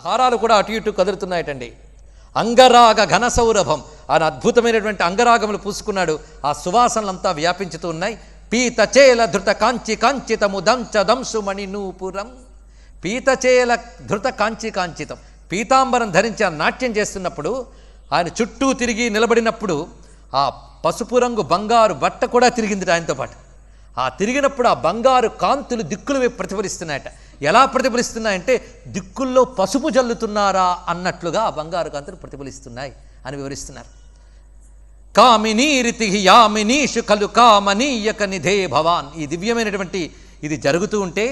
హారాలు కూడా అటు ఇటు కదులుతున్నాయటండి. అంగరాగ ఘన సౌరభం, ఆయన అద్భుతమైనటువంటి అంగరాగములు పూసుకున్నాడు. ఆ సువాసనలంతా వ్యాపించుతూ ఉన్నాయి. పీతచేల ధృత కాంచి కాంచితము దంచ దంసు మణి నూపురం. పీతచేల ధృత కాంచి కాంచితం, పీతాంబరం ధరించి ఆ నాట్యం చేస్తున్నప్పుడు ఆయన చుట్టూ తిరిగి నిలబడినప్పుడు ఆ పసుపు రంగు బంగారు బట్ట కూడా తిరిగింది ఆయనతో పాటు. ఆ తిరిగినప్పుడు ఆ బంగారు కాంతులు దిక్కులు ప్రతిఫలిస్తున్నాయట. ఎలా ప్రతిఫలిస్తున్నాయంటే దిక్కుల్లో పసుపు జల్లుతున్నారా అన్నట్లుగా ఆ బంగారు కాంతులు ప్రతిఫలిస్తున్నాయి అని వివరిస్తున్నారు. కామినీరితి యామినీషు కలు కామనీయక నిధే భవాన్. ఈ దివ్యమైనటువంటి ఇది జరుగుతూ ఉంటే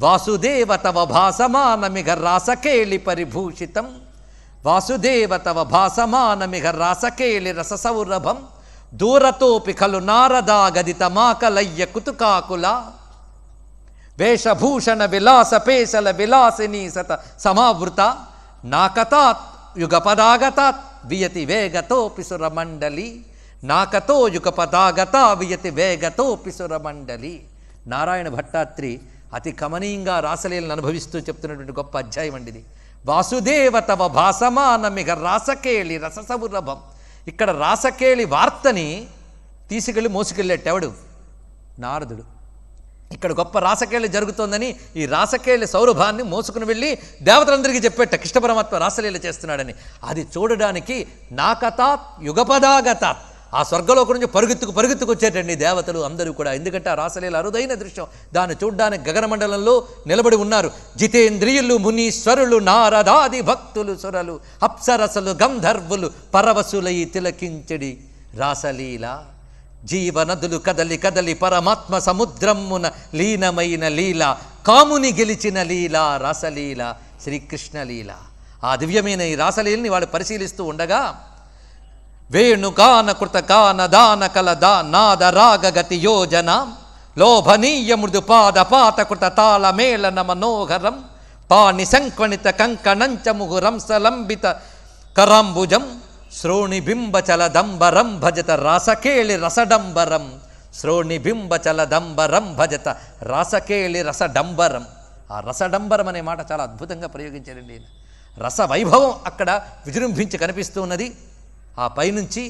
వాసుదేవ తవ భాసమానమిఘ రాసకేళి పరిభూషితం. వాసుదేవ తవ భాసమానమిఘ రాసకేళి రస సౌరభం. దూరతోపి ఖలు నారదా గదిత మాకలయ్య కుతుకాకుల. వేషభూషణ విలాస పేశల విలాసిని సత సమావృత. నాకతాత్ యుగపదాగతాత్ వియతి వేగతోపి సురమండలి. నాకతో యుగపదాగత వియతి వేగతోపి సురమండలి. నారాయణ భట్టాత్రి అతి కమనీయంగా రాసలీలను అనుభవిస్తూ చెప్తున్నటువంటి గొప్ప అధ్యాయం అండి ఇది. వాసుదేవ తవ భాసమానమిఘ రాసకేళి రస సౌరభం. ఇక్కడ రాసకేళి వార్తని తీసుకెళ్ళి మోసుకెళ్ళేటెవడు? నారదుడు. ఇక్కడ గొప్ప రాసకేళి జరుగుతోందని ఈ రాసకేళి సౌరభాన్ని మోసుకుని వెళ్ళి దేవతలందరికీ చెప్పేట కృష్ణ పరమాత్మ రాసలీల చేస్తున్నాడని. అది చూడడానికి నాకతాత్ యుగపదాగతాత్, ఆ స్వర్గలోకం నుంచి పరుగెత్తుకు వచ్చేటండి దేవతలు అందరూ కూడా. ఎందుకంటే ఆ రాసలీల అరుదైన దృశ్యం. దాన్ని చూడ్డానికి గగనమండలంలో నిలబడి ఉన్నారు జితేంద్రియులు మునీశ్వరులు నారదాది భక్తులు సురలు అప్సరసలు గంధర్వులు పరవశులై తిలకించడి రాసలీల. జీవనదులు కదలి కదలి పరమాత్మ సముద్రమున లీనమైన లీల. కాముని గెలిచిన లీల రాసలీల శ్రీకృష్ణ లీల. ఆ దివ్యమైన ఈ రాసలీలని వాళ్ళు పరిశీలిస్తూ ఉండగా వేణుకాన కృతకాన దాన కలదా నాద రాగగతి యోజన. లోభనీయ మృదు పాద పాత కృత తాళ మేళన మనోహరం. పాణి సంక్వణిత కంకణంచ ముహురం సలంబిత కరాంబుజం. శ్రోణిబింబచలదంబరం భజత రాసకేళి రసడంబరం. శ్రోణిబింబచలదంబరం భజత రాసకేళి రసడంబరం. ఆ రసడంబరం అనే మాట చాలా అద్భుతంగా ప్రయోగించారండి. రస వైభవం అక్కడ విజృంభించి కనిపిస్తూ ఉన్నది. ఆ పైనుంచి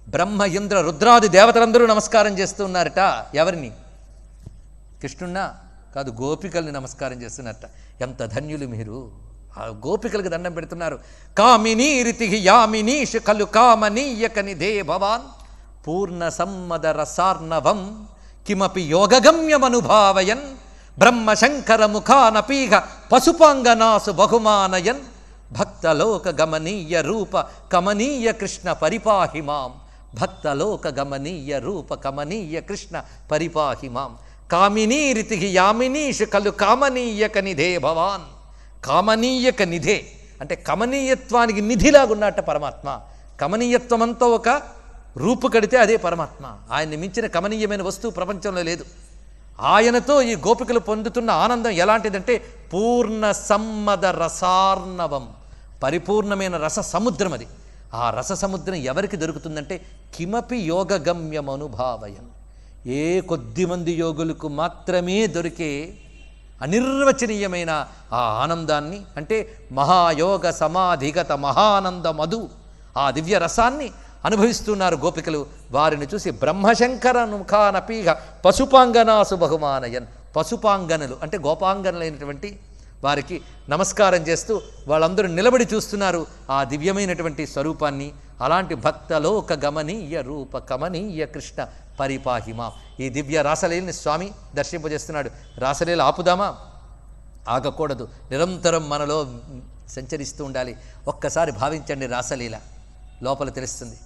బ్రహ్మ ఇంద్ర రుద్రాది దేవతలందరూ నమస్కారం చేస్తూ ఉన్నారట. ఎవరిని? కృష్ణున్నా కాదు, గోపికల్ని నమస్కారం చేస్తున్నట్ట. ఎంత ధన్యులు మీరు! ఆ గోపికలకు దండం పెడుతున్నారు. కామినీరితి యామినీషు కలు కామనీయక నిధే భవాన్. పూర్ణ సమ్మద రసార్ణవం కిమపి యోగగమ్యమనుభావయన్. బ్రహ్మశంకర ముఖానపీహ పశుపాంగనాసు బహుమానయన్. భక్తలోక గమనీయ రూప కమనీయ కృష్ణ పరిపాహి మాం. భక్తలోక గమనీయ రూప కమనీయ కృష్ణ పరిపాహి మాం. కామినీరితి యామినీషు కలు కామనీయక నిధే భవాన్. కామనీయక నిధే అంటే కమనీయత్వానికి నిధిలాగున్నట్ట పరమాత్మ. కమనీయత్వం అంతా ఒక రూపు కడితే అదే పరమాత్మ. ఆయన్ని మించిన కమనీయమైన వస్తువు ప్రపంచంలో లేదు. ఆయనతో ఈ గోపికలు పొందుతున్న ఆనందం ఎలాంటిదంటే పూర్ణ సమ్మద రసార్ణవం, పరిపూర్ణమైన రస సముద్రం అది. ఆ రస సముద్రం ఎవరికి దొరుకుతుందంటే కిమపి యోగగమ్యమనుభావయన్. ఏ కొద్దిమంది యోగులకు మాత్రమే దొరికే అనిర్వచనీయమైన ఆ ఆనందాన్ని, అంటే మహాయోగ సమాధిగత మహానంద మధు, ఆ దివ్య రసాన్ని అనుభవిస్తున్నారు గోపికలు. వారిని చూసి బ్రహ్మశంకర ముఖానపీహ పశుపాంగనాసు బహుమానయన్. పశుపాంగనలు అంటే గోపాంగనలైనటువంటి వారికి నమస్కారం చేస్తూ వాళ్ళందరూ నిలబడి చూస్తున్నారు ఆ దివ్యమైనటువంటి స్వరూపాన్ని. అలాంటి భక్తలోక గమనీయ రూప కమనీయ కృష్ణ పరిపాహిమా. ఈ దివ్య రాసలీలని స్వామి దర్శింపజేస్తున్నాడు. రాసలీల ఆపుదామా? ఆగకూడదు, నిరంతరం మనలో సంచరిస్తూ ఉండాలి. ఒక్కసారి భావించండి, రాసలీల లోపల తెలుస్తుంది.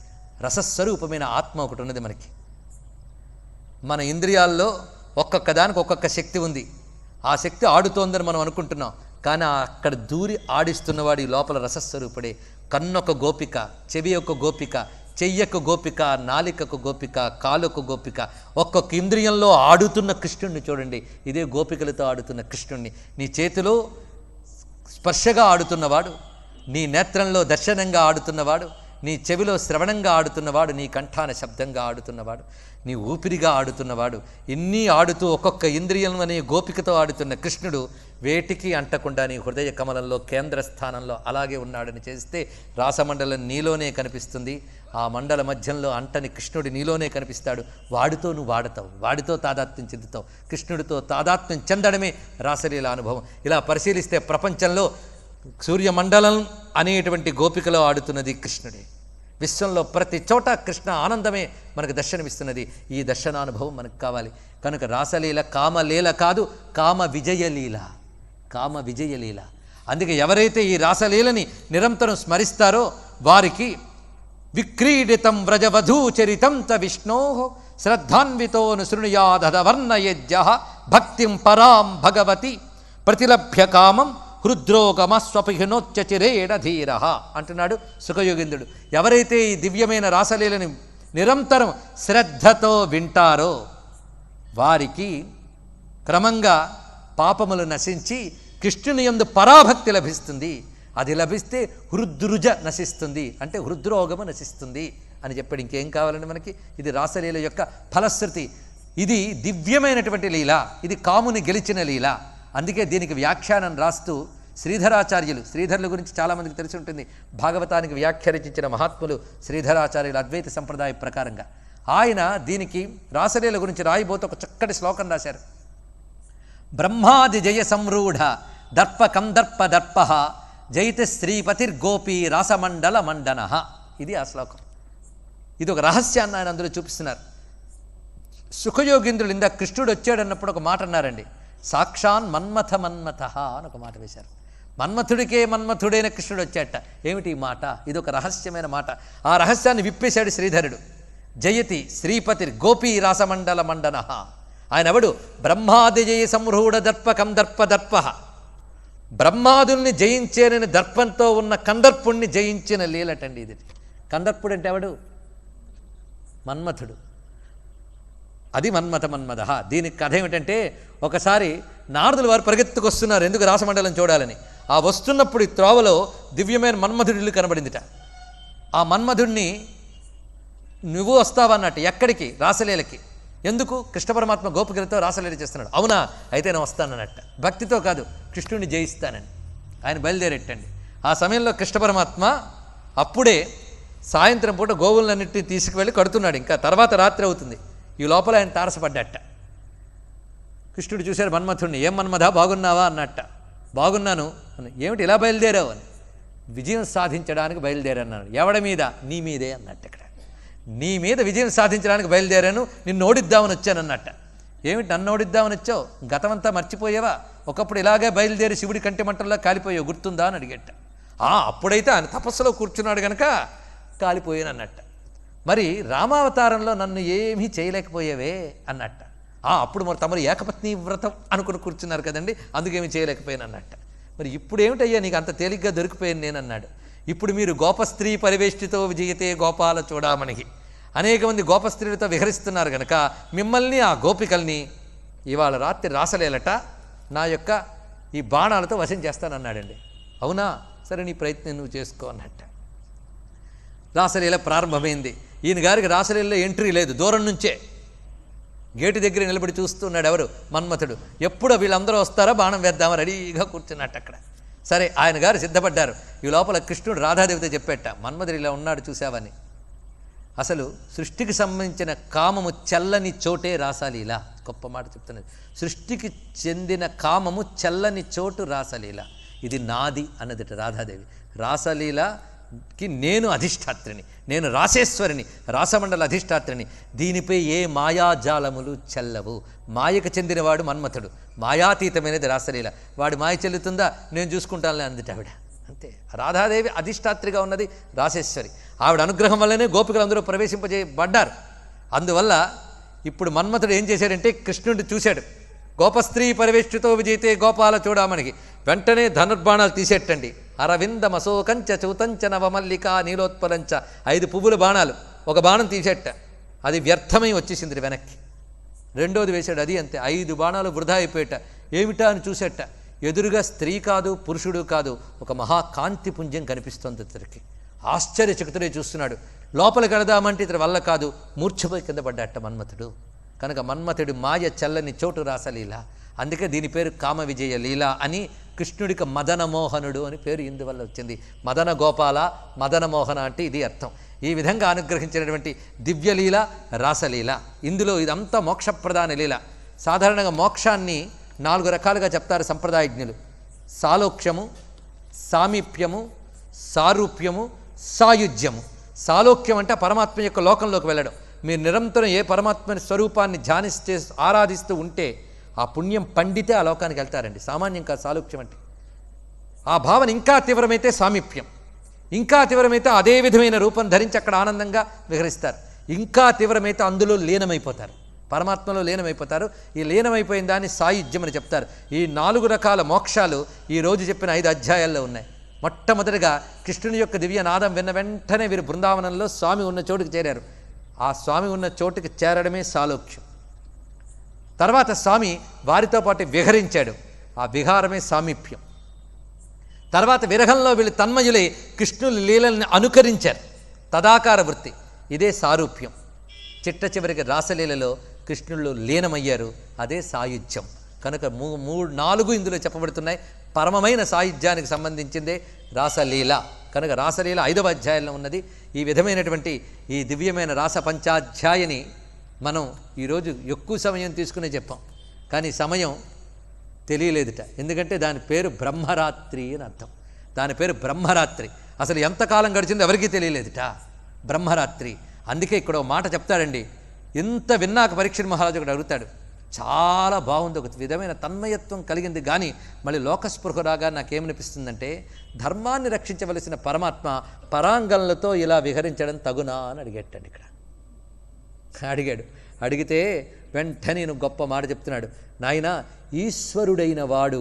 రసస్వరూపమైన ఆత్మ ఒకటి ఉన్నది మనకి. మన ఇంద్రియాల్లో ఒక్కొక్క దానికి ఒక్కొక్క శక్తి ఉంది. ఆ శక్తి ఆడుతోందని మనం అనుకుంటున్నాం, కానీ అక్కడ దూరి ఆడిస్తున్నవాడు ఈ లోపల రసస్వరూపుడే. కన్నొక గోపిక, చెవి ఒక గోపిక, చెయ్యకు గోపిక, నాలికకు గోపిక, కాలుకు గోపిక. ఒక్కొక్క ఇంద్రియంలో ఆడుతున్న కృష్ణుణ్ణి చూడండి. ఇదే గోపికలతో ఆడుతున్న కృష్ణుణ్ణి. నీ చేతిలో స్పర్శగా ఆడుతున్నవాడు, నీ నేత్రంలో దర్శనంగా ఆడుతున్నవాడు, నీ చెవిలో శ్రవణంగా ఆడుతున్నవాడు, నీ కంఠాన శబ్దంగా ఆడుతున్నవాడు, నీ ఊపిరిగా ఆడుతున్నవాడు, ఇన్ని ఆడుతూ ఒక్కొక్క ఇంద్రియం అనే గోపికతో ఆడుతున్న కృష్ణుడు వేటికి అంటకుండా నీ హృదయ కమలంలో కేంద్ర స్థానంలో అలాగే ఉన్నాడని చేస్తే రాసమండలం నీలోనే కనిపిస్తుంది. ఆ మండల మధ్యంలో అంటని కృష్ణుడు నీలోనే కనిపిస్తాడు. వాడితో నువ్వు వాడతావు, వాడితో తాదాత్మ్యం చెందుతావు. కృష్ణుడితో తాదాత్మ్యం చెందడమే రాసలీల అనుభవం. ఇలా పరిశీలిస్తే ప్రపంచంలో సూర్యమండలం అనేటువంటి గోపికలో ఆడుతున్నది కృష్ణుడే. విశ్వంలో ప్రతి చోట కృష్ణ ఆనందమే మనకు దర్శనమిస్తున్నది. ఈ దర్శనానుభవం మనకు కావాలి కనుక రాసలీల కామలీల కాదు, కామ విజయలీల. కామ విజయలీల. అందుకే ఎవరైతే ఈ రాసలీలని నిరంతరం స్మరిస్తారో వారికి విక్రీడితం వ్రజవధూచరితం త విష్ణో శ్రద్ధాన్వితోను శృణుయాదవర్ణయజ్ఞ భక్తిం పరాం భగవతి ప్రతిలభ్య కామం హృద్రోగమస్వపిహినోచ్చచిరేణ ధీర అంటున్నాడు సుఖయోగింద్రుడు. ఎవరైతే ఈ దివ్యమైన రాసలీలని నిరంతరం శ్రద్ధతో వింటారో వారికి క్రమంగా పాపములు నశించి కృష్ణుని యందు పరాభక్తి లభిస్తుంది. అది లభిస్తే హృద్రుజ నశిస్తుంది, అంటే హృద్రోగము నశిస్తుంది అని చెప్పాడు. ఇంకేం కావాలండి మనకి? ఇది రాసలీల యొక్క ఫలశ్రుతి. ఇది దివ్యమైనటువంటి లీల, ఇది కాముని గెలిచిన లీల. అందుకే దీనికి వ్యాఖ్యానం రాస్తూ శ్రీధరాచార్యులు, శ్రీధరుల గురించి చాలామందికి తెలిసి ఉంటుంది, భాగవతానికి వ్యాఖ్యానించిన మహాత్ములు శ్రీధరాచార్యులు అద్వైత సంప్రదాయ ప్రకారంగా. ఆయన దీనికి రాసలీల గురించి రాయిపోతే ఒక చక్కటి శ్లోకం రాశారు. బ్రహ్మాది జయ సంరూఢ దర్ప కందర్ప దర్ప జైత శ్రీపతిర్గోపీ రాసమండల మండన. ఇది ఆ శ్లోకం. ఇది ఒక రహస్యాన్ని ఆయన అందులో చూపిస్తున్నారు. సుఖయోగీంద్రులు ఇందా కృష్ణుడు వచ్చాడన్నప్పుడు ఒక మాట అన్నారండి, సాక్షాన్ మన్మథ మన్మథ అని ఒక మాట వేశారు. మన్మథుడికే మన్మథుడైన కృష్ణుడు వచ్చాట. ఏమిటి ఈ మాట? ఇది ఒక రహస్యమైన మాట. ఆ రహస్యాన్ని విప్పేశాడు శ్రీధరుడు. జయతి శ్రీపతి గోపీ రాసమండల మండన. ఆయన ఎవడు? బ్రహ్మాది జయ సంరూఢ దర్ప కందర్ప దర్ప. బ్రహ్మాదుల్ని జయించేనని దర్పంతో ఉన్న కందర్పుణ్ణి జయించిన లీలటండి ఇది. కందర్పుడు అంటే ఎవడు? మన్మథుడు. అది మన్మథ మన్మథ. దీనికి కథ ఏమిటంటే, ఒకసారి నారదులు వారు పరిగెత్తుకొస్తున్నారు ఎందుకు రాసమండలం చూడాలని. ఆ వస్తున్నప్పుడు ఈ త్రోవలో దివ్యమైన మన్మథుడి ఇల్లు కనబడిందిట. ఆ మన్మథుడిని నువ్వు వస్తావన్నట్టు. ఎక్కడికి? రాసలీలకి. ఎందుకు? కృష్ణ పరమాత్మ గోపికలతో రాసలీల చేస్తున్నాడు. అవునా, అయితే నేను వస్తానన్నట్ట. భక్తితో కాదు, కృష్ణుడిని జయిస్తానని ఆయన బయలుదేరెట్టండి. ఆ సమయంలో కృష్ణ పరమాత్మ అప్పుడే సాయంత్రం పూట గోవులన్నింటినీ తీసుకువెళ్ళి కడుతున్నాడు. ఇంకా తర్వాత రాత్రి అవుతుంది. ఈ లోపల ఆయన తారసపడ్డట్ట. కృష్ణుడు చూశారు మన్మథుడిని. ఏం మన్మథ, బాగున్నావా అన్నట్ట. బాగున్నాను అని. ఏమిటి ఇలా బయలుదేరావు అని. విజయం సాధించడానికి బయలుదేరన్నాను. ఎవడి మీద? నీ మీదే అన్నట్టు. ఇక్కడ నీ మీద విజయం సాధించడానికి బయలుదేరాను, నిన్ను ఓడిద్దామని వచ్చానన్నట్ట. ఏమిటి నన్ను ఓడిద్దామని వచ్చావు? గతమంతా మర్చిపోయావా? ఒకప్పుడు ఇలాగే బయలుదేరి శివుడి కంటి మంటల్లో కాలిపోయావు, గుర్తుందా అని అడిగట్ట. అప్పుడైతే ఆయన తపస్సులో కూర్చున్నాడు కనుక కాలిపోయాను అన్నట్ట. మరి రామావతారంలో నన్ను ఏమీ చేయలేకపోయావే అన్నట్ట. అప్పుడు మరి తమరు ఏకపత్ని వ్రతం అనుకుని కూర్చున్నారు కదండి, అందుకేమీ చేయలేకపోయాను అన్నట్ట. మరి ఇప్పుడు ఏమిటయ్యా నీకు అంత తేలిగ్గా దొరికిపోయాను నేను అన్నాడు. ఇప్పుడు మీరు గోపస్త్రీ పరివేష్టితో విజయతే గోపాల చూడామణి, అనేక మంది గోపస్త్రీలతో విహరిస్తున్నారు కనుక మిమ్మల్ని ఆ గోపికల్ని ఇవాళ రాత్రి రాసలేలట నా యొక్క ఈ బాణాలతో వశం చేస్తానన్నాడండి. అవునా, సరే నీ ప్రయత్నం నువ్వు చేసుకో అన్నట్ట. రాసలీల ప్రారంభమైంది. ఈయన గారికి రాసలీలలో ఎంట్రీ లేదు, దూరం నుంచే గేటు దగ్గర నిలబడి చూస్తున్నాడు. ఎవరు? మన్మథుడు. ఎప్పుడు వీళ్ళందరూ వస్తారో బాణం వేద్దామని రెడీగా కూర్చున్నట్టు అక్కడ. సరే ఆయన గారు సిద్ధపడ్డారు. ఈ లోపల కృష్ణుడు రాధాదేవితో చెప్పేట, మన్మథుడు ఇలా ఉన్నాడు చూసావని. అసలు సృష్టికి సంబంధించిన కామము చెల్లని చోటే రాసలీల. గొప్ప మాట చెప్తున్నది. సృష్టికి చెందిన కామము చెల్లని చోటు రాసలీల. ఇది నాది అన్నదిట రాధాదేవి. రాసలీలకి నేను అధిష్టాత్రిని, నేను రాసేశ్వరిని, రాసమండల అధిష్టాత్రిని. దీనిపై ఏ మాయాజాలములు చెల్లవు. మాయకు చెందినవాడు మన్మథుడు, మాయాతీతమైనది రాసలీల. వాడి మాయ చెల్లుతుందా? నేను చూసుకుంటానులే అందుట ఆవిడ. అంతే. రాధాదేవి అధిష్టాత్రిగా ఉన్నది రాసేశ్వరి. ఆవిడ అనుగ్రహం వల్లనే గోపికలందరూ ప్రవేశింపజేయబడ్డారు. అందువల్ల ఇప్పుడు మన్మథుడు ఏం చేశాడంటే కృష్ణుడిని చూశాడు. గోపస్త్రీ పరివేష్టితో విజయితే గోపాల చూడామణికి వెంటనే ధనుర్బాణాలు తీసేటండి. అరవిందమశోకంచ చౌతంచ నవమల్లిక నీలోత్పలంచ 5 పువ్వుల బాణాలు. ఒక బాణం తీసేట, అది వ్యర్థమై వచ్చేసింది వెనక్కి. రెండోది వేశాడు, అది అంతే. 5 బాణాలు వృధా అయిపోయేట. ఏమిటా అని చూసేట, ఎదురుగా స్త్రీ కాదు పురుషుడు కాదు, ఒక మహాకాంతి పుంజం కనిపిస్తోంది ఇతరికి. ఆశ్చర్యచకితుడే చూస్తున్నాడు. లోపలికి వెళదామంటే ఇతని వల్ల కాదు, మూర్ఛపోయి కింద పడ్డాట మన్మథుడు. కనుక మన్మథుడి మాయ చల్లని చోటు రాసలీల. అందుకే దీని పేరు కామ విజయ లీల అని, కృష్ణుడికి మదనమోహనుడు అని పేరు ఇందువల్ల వచ్చింది. మదన గోపాల, మదనమోహన అంటే ఇది అర్థం. ఈ విధంగా అనుగ్రహించినటువంటి దివ్యలీల రాసలీల. ఇందులో ఇదంతా మోక్షప్రధాన లీల. సాధారణంగా మోక్షాన్ని 4 రకాలుగా చెప్తారు సంప్రదాయజ్ఞులు: సాలోక్ష్యము, సామీప్యము, సారూప్యము, సాయుజ్యము. సాలోక్యం అంటే పరమాత్మ యొక్క లోకంలోకి వెళ్ళడం. మీరు నిరంతరం ఏ పరమాత్మని స్వరూపాన్ని ధ్యానిస్తే ఆరాధిస్తూ ఉంటే ఆ పుణ్యం పండితే ఆ లోకానికి వెళ్తారండి. సామాన్యం కాదు సాలోక్యం అంటే. ఆ భావన ఇంకా తీవ్రమైతే సామీప్యం, ఇంకా తీవ్రమైతే అదే విధమైన రూపం ధరించి అక్కడ ఆనందంగా విహరిస్తారు. ఇంకా తీవ్రమైతే అందులో లీనమైపోతారు, పరమాత్మలో లీనమైపోతారు. ఈ లీనమైపోయిన దాన్ని సాయుధ్యం అని చెప్తారు. ఈ 4 రకాల మోక్షాలు ఈరోజు చెప్పిన 5 అధ్యాయాల్లో ఉన్నాయి. మొట్టమొదటిగా కృష్ణుని యొక్క దివ్యనాదం విన్న వెంటనే వీరు బృందావనంలో స్వామి ఉన్న చోటుకి చేరారు. ఆ స్వామి ఉన్న చోటుకి చేరడమే సాలోక్యం. తర్వాత స్వామి వారితో పాటు విహరించాడు, ఆ విహారమే సామీప్యం. తర్వాత విరహంలో వీళ్ళు తన్మయులై కృష్ణుని లీలల్ని అనుకరించారు, తదాకార వృత్తి, ఇదే సారూప్యం. చిట్ట చివరికి రాసలీలలో కృష్ణుళ్ళు లీనమయ్యారు, అదే సాయుధ్యం. కనుక 4 ఇందులో చెప్పబడుతున్నాయి. పరమమైన సాయుధ్యానికి సంబంధించిందే రాసలీల. కనుక రాసలీల 5వ అధ్యాయంలో ఉన్నది. ఈ విధమైనటువంటి ఈ దివ్యమైన రాస పంచాధ్యాయని మనం ఈరోజు ఎక్కువ సమయం తీసుకునే చెప్పాం, కానీ సమయం తెలియలేదుట. ఎందుకంటే దాని పేరు బ్రహ్మరాత్రి అని అర్థం. దాని పేరు బ్రహ్మరాత్రి. అసలు ఎంతకాలం గడిచిందో ఎవరికీ తెలియలేదుట, బ్రహ్మరాత్రి. అందుకే ఇక్కడ ఒక మాట చెప్తాడండి. ఇంత విన్నాక పరీక్ష మహారాజు ఒకటి అడుగుతాడు, చాలా బాగుంది, ఒక విధమైన తన్మయత్వం కలిగింది. కానీ మళ్ళీ లోకస్పృహ రాగా నాకేమనిపిస్తుందంటే, ధర్మాన్ని రక్షించవలసిన పరమాత్మ పరాంగణలతో ఇలా విహరించడం తగునా అని అడిగేటండి. ఇక్కడ అడిగితే వెంటనే నేను గొప్ప మాట చెప్తున్నాడు. నాయన, ఈశ్వరుడైన వాడు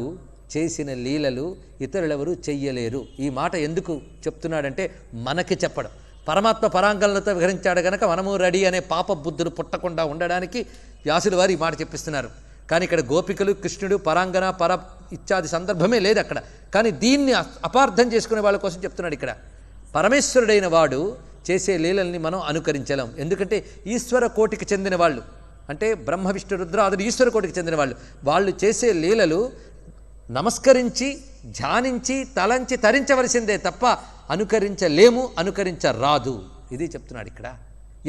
చేసిన లీలలు ఇతరులెవరూ చెయ్యలేరు. ఈ మాట ఎందుకు చెప్తున్నాడంటే మనకి చెప్పడం. పరమాత్మ పరాంగణలతో విహరించాడు కనుక మనము రెడీ అనే పాప బుద్ధులు పుట్టకుండా ఉండడానికి వ్యాసుల వారు ఈ మాట చెప్పిస్తున్నారు. కానీ ఇక్కడ గోపికలు, కృష్ణుడు, పరాంగణ, ఇత్యాది సందర్భమే లేదు అక్కడ. కానీ దీన్ని అపార్థం చేసుకునే వాళ్ళ కోసం చెప్తున్నాడు. ఇక్కడ పరమేశ్వరుడైన వాడు చేసే లీలల్ని మనం అనుకరించలేం. ఎందుకంటే ఈశ్వర కోటికి చెందిన వాళ్ళు, అంటే బ్రహ్మ విష్ణు రుద్రాదులు ఈశ్వర కోటికి చెందిన వాళ్ళు చేసే లీలలు నమస్కరించి, ధ్యానించి, తలంచి తరించవలసిందే తప్ప అనుకరించలేము, అనుకరించరాదు. ఇది చెప్తున్నాడు ఇక్కడ.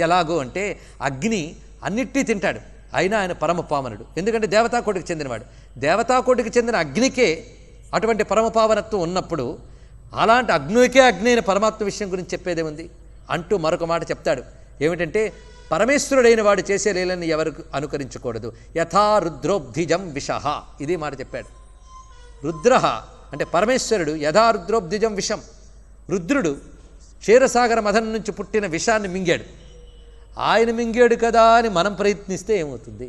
ఎలాగో అంటే అగ్ని అన్నిటినీ తింటాడు, అయినా ఆయన పరమపావనుడు. ఎందుకంటే దేవతాకోటికి చెందినవాడు. దేవతాకోటికి చెందిన అగ్నికే అటువంటి పరమపావనత్వం ఉన్నప్పుడు అలాంటి అగ్నికే అగ్ని అయిన పరమాత్మ విషయం గురించి చెప్పేదేముంది అంటూ మరొక మాట చెప్తాడు. ఏమిటంటే పరమేశ్వరుడైన వాడు చేసే లీలని ఎవరు అనుకరించకూడదు. యథా రుద్రోబ్ధిజం విషః, ఇది మాట చెప్పాడు. రుద్ర అంటే పరమేశ్వరుడు, యథా రుద్రోబ్ధిజం విషం. రుద్రుడు క్షీరసాగర మథనం నుంచి పుట్టిన విషాన్ని మింగాడు. ఆయన మింగాడు కదా అని మనం ప్రయత్నిస్తే ఏమవుతుంది?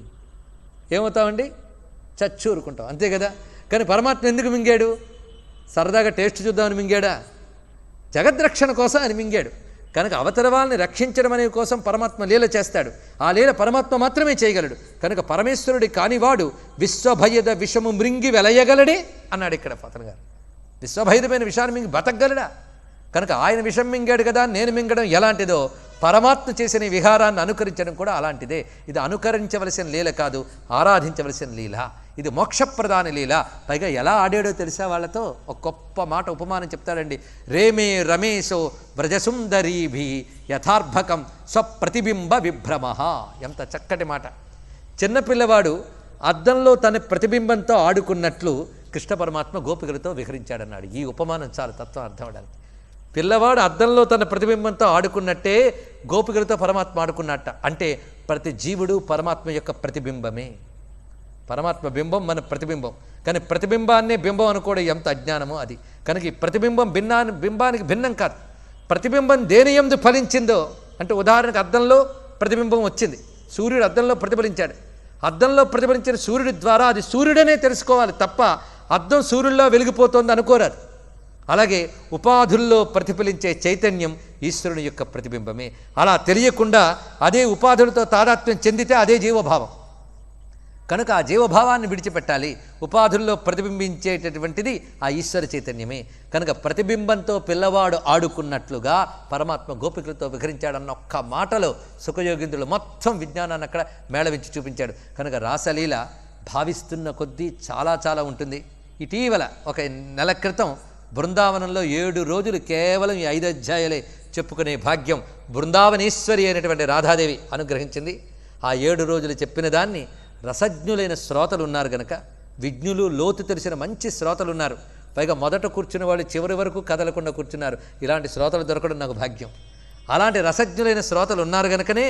ఏమవుతామండి? చచ్చూరుకుంటాం, అంతే కదా. కానీ పరమాత్మ ఎందుకు మింగాడు? సరదాగా టేస్ట్ చూద్దామని మింగాడా? జగద్రక్షణ కోసం ఆయన మింగాడు. కనుక అవతల వాళ్ళని రక్షించడం అనే కోసం పరమాత్మ లీల చేస్తాడు. ఆ లీల పరమాత్మ మాత్రమే చేయగలడు. కనుక పరమేశ్వరుడి కానివాడు విశ్వభయద విషము మృంగి వెలయగలడే అన్నాడు ఇక్కడ పతన్ గారు. విశ్వభయదమైన విషాన్ని మింగి బతకగలడా? కనుక ఆయన విషం మింగాడు కదా, నేను మింగడం ఎలాంటిదో పరమాత్మ చేసిన విహారాన్ని అనుకరించడం కూడా అలాంటిదే. ఇది అనుకరించవలసిన లీల కాదు, ఆరాధించవలసిన లీల. ఇది మోక్షప్రధాన లీల. పైగా ఎలా ఆడాడో తెలుసా వాళ్ళతో? ఒక గొప్ప మాట ఉపమానం చెప్తాడండి. రేమే రమేశో వ్రజసుందరీభి యథార్భకం స్వప్రతిబింబ విభ్రమ. ఎంత చక్కటి మాట. చిన్నపిల్లవాడు అద్దంలో తన ప్రతిబింబంతో ఆడుకున్నట్లు కృష్ణ పరమాత్మ గోపికలతో విహరించాడన్నాడు. ఈ ఉపమానం చాలా తత్వం అర్థం అవడానికి. పిల్లవాడు అద్దంలో తన ప్రతిబింబంతో ఆడుకున్నట్టే గోపికలతో పరమాత్మ ఆడుకున్నట్ట. అంటే ప్రతి జీవుడు పరమాత్మ యొక్క ప్రతిబింబమే. పరమాత్మ బింబం మన ప్రతిబింబం. కానీ ప్రతిబింబాన్నే బింబం అనుకోవడం ఎంత అజ్ఞానమో అది. కనుక ఈ ప్రతిబింబం బింబానికి భిన్నం కాదు. ప్రతిబింబం దేని యందు ఫలించిందో అంటే ఉదాహరణకు అద్దంలో ప్రతిబింబం వచ్చింది, సూర్యుడు అద్దంలో ప్రతిఫలించాడు. అద్దంలో ప్రతిఫలించిన సూర్యుడి ద్వారా అది సూర్యుడనే తెలుసుకోవాలి తప్ప అద్దం సూర్యుడిలో వెలిగిపోతోంది అనుకోరాదు. అలాగే ఉపాధుల్లో ప్రతిఫలించే చైతన్యం ఈశ్వరుని యొక్క ప్రతిబింబమే. అలా తెలియకుండా అదే ఉపాధులతో తాదాత్మ్యం చెందితే అదే జీవభావం. కనుక ఆ జీవభావాన్ని విడిచిపెట్టాలి. ఉపాధుల్లో ప్రతిబింబించేటటువంటిది ఆ ఈశ్వర చైతన్యమే. కనుక ప్రతిబింబంతో పిల్లవాడు ఆడుకున్నట్లుగా పరమాత్మ గోపికలతో విహరించాడన్న ఒక్క మాటలో సుఖయోగింద్రులు మొత్తం విజ్ఞానాన్ని అక్కడ మేళవించి చూపించాడు. కనుక రాసలీల భావిస్తున్న కొద్దీ చాలా చాలా ఉంటుంది. ఇటీవల ఒక నెల క్రితం బృందావనంలో 7 రోజులు కేవలం ఈ 5 అధ్యాయాలే చెప్పుకునే భాగ్యం బృందావనేశ్వరి అయినటువంటి రాధాదేవి అనుగ్రహించింది. ఆ 7 రోజులు చెప్పిన దాన్ని రసజ్ఞులైన శ్రోతలు ఉన్నారు గనక, విజ్ఞులు లోతు తెలిసిన మంచి శ్రోతలు ఉన్నారు. పైగా మొదట కూర్చున్న వాళ్ళు చివరి వరకు కదలకుండా కూర్చున్నారు. ఇలాంటి శ్రోతలు దొరకడం నాకు భాగ్యం. అలాంటి రసజ్ఞులైన శ్రోతలు ఉన్నారు గనుకనే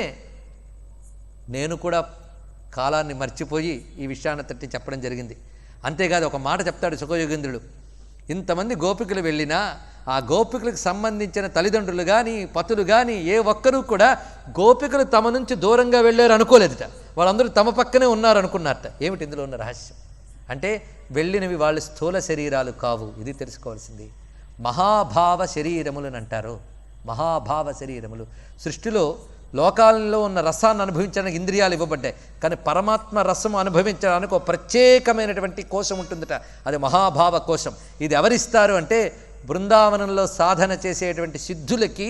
నేను కూడా కాలాన్ని మర్చిపోయి ఈ విషయాన్ని తట్టి చెప్పడం జరిగింది. అంతేకాదు ఒక మాట చెప్తాడు సుఖయోగేంద్రుడు, ఇంతమంది గోపికలు వెళ్ళినా ఆ గోపికలకు సంబంధించిన తల్లిదండ్రులు కానీ పతులు కానీ ఏ ఒక్కరూ కూడా గోపికలు తమ నుంచి దూరంగా వెళ్ళారు అనుకోలేదుట. వాళ్ళందరూ తమ పక్కనే ఉన్నారు అనుకున్నారట. ఏమిటి ఇందులో ఉన్న రహస్యం అంటే, వెళ్ళినవి వాళ్ళు స్థూల శరీరాలు కావు. ఇది తెలుసుకోవాల్సింది. మహాభావ శరీరములను అంటారు. మహాభావ శరీరములు. సృష్టిలో లోకాలలో ఉన్న రసాన్ని అనుభవించడానికి ఇంద్రియాలు ఇవ్వబడ్డాయి. కానీ పరమాత్మ రసము అనుభవించడానికి ఒక ప్రత్యేకమైనటువంటి కోశం ఉంటుందట. అది మహాభావ కోశం. ఇది ఎవరిస్తారు అంటే, బృందావనంలో సాధన చేసేటువంటి సిద్ధులకి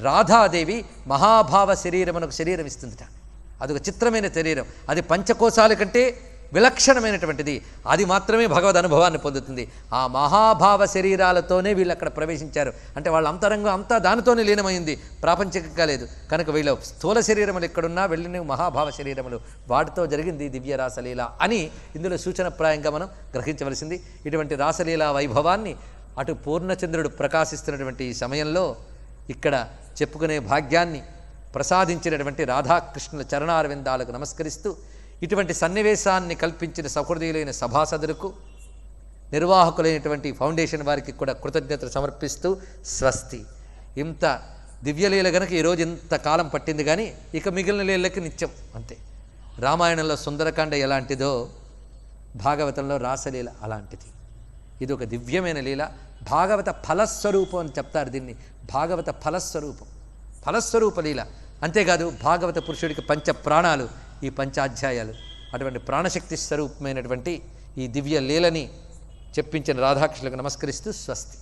రాధాదేవి మహాభావ శరీరమునకు శరీరం ఇస్తుందట. అదొక చిత్రమైన శరీరం. అది పంచకోశాల కంటే విలక్షణమైనటువంటిది. అది మాత్రమే భగవద్ అనుభవాన్ని పొందుతుంది. ఆ మహాభావ శరీరాలతోనే వీళ్ళు అక్కడ ప్రవేశించారు. అంటే వాళ్ళ అంతరంగం అంతా దానితోనే లీనమైంది, ప్రాపంచికంగా లేదు. కనుక వీళ్ళ స్థూల శరీరములు ఎక్కడున్నా వెళ్ళిన మహాభావ శరీరములు, వాటితో జరిగింది దివ్య రాసలీల అని ఇందులో సూచనప్రాయంగా మనం గ్రహించవలసింది. ఇటువంటి రాసలీలా వైభవాన్ని అటు పూర్ణచంద్రుడు ప్రకాశిస్తున్నటువంటి ఈ సమయంలో ఇక్కడ చెప్పుకునే భాగ్యాన్ని ప్రసాదించినటువంటి రాధాకృష్ణుల చరణారవిందాలకు నమస్కరిస్తూ, ఇటువంటి సన్నివేశాన్ని కల్పించిన సహృదయులైన సభాసదులకు, నిర్వాహకులైనటువంటి ఫౌండేషన్ వారికి కూడా కృతజ్ఞతలు సమర్పిస్తూ స్వస్తి. ఇంత దివ్యలీల గనక ఈరోజు ఇంత కాలం పట్టింది. కానీ ఇక మిగిలిన లీలకి నిత్యం అంతే. రామాయణంలో సుందరకాండ ఎలాంటిదో భాగవతంలో రాసలీల అలాంటిది. ఇది ఒక దివ్యమైన లీల. భాగవత ఫలస్వరూపం అని చెప్తారు దీన్ని. భాగవత ఫలస్వరూపం, ఫలస్వరూప లీల. అంతేకాదు భాగవత పురుషుడికి పంచ ప్రాణాలు ఈ పంచాధ్యాయాలు. అటువంటి ప్రాణశక్తి స్వరూపమైనటువంటి ఈ దివ్య లీలని చెప్పించిన రాధాకృష్ణులకు నమస్కరిస్తూ స్వస్తి.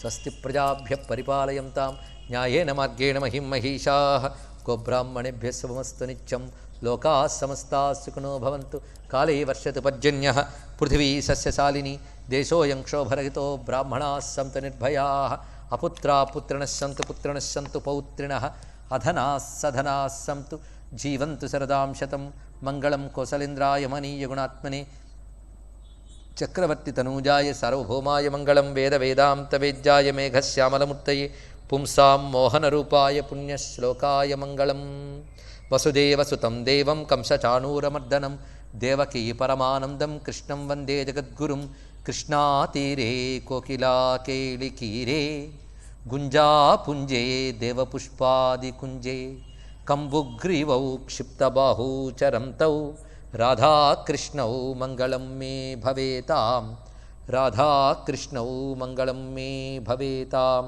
స్వస్తి ప్రజాభ్య పరిపాలయంతాం న్యాయేన మార్గేణ మహిం మహిషాః గోబ్రాహ్మణేభ్య శుభమస్తు నిత్యం. లోకాః సమస్తాః సుఖినో భవంతు. కాలే వర్షతు పర్జన్యః పృథివీ సస్యశాలిని. దేశోऽयं క్షోభరహితో బ్రాహ్మణాः సంతు నిర్భయాః. అపుత్రా పుత్రిణః సంతు పుత్రిణః సంతు పౌత్రిణః. అధనాः సధనాः సంతు జీవంతు శరదాం శతం. మంగళం కోసలేంద్రాయ మహనీయ గుణాత్మనే చక్రవర్తి తనూజాయ సార్వభౌమాయ మంగళం. వేద వేదాంత వేద్యాయ మేఘశ్యామలమూర్తయే పుంసాం మోహనరూపాయ పుణ్యశ్లోకాయ మంగళం. వసుదేవసుతం దేవం కంసచాణూరమర్దనం దేవకీ పరమానందం కృష్ణం వందే జగద్గురుం. కృష్ణాతీరే కోకిలాకేళికీరే గుంజాపుంజే దేవపుష్పాదికుంజే. కంబుగ్రీవౌ క్షిప్తబాహూ చరంతౌ రాధాకృష్ణౌ మంగళం మే భవేతాం. రాధాకృష్ణౌ మంగళం మే భవేతాం.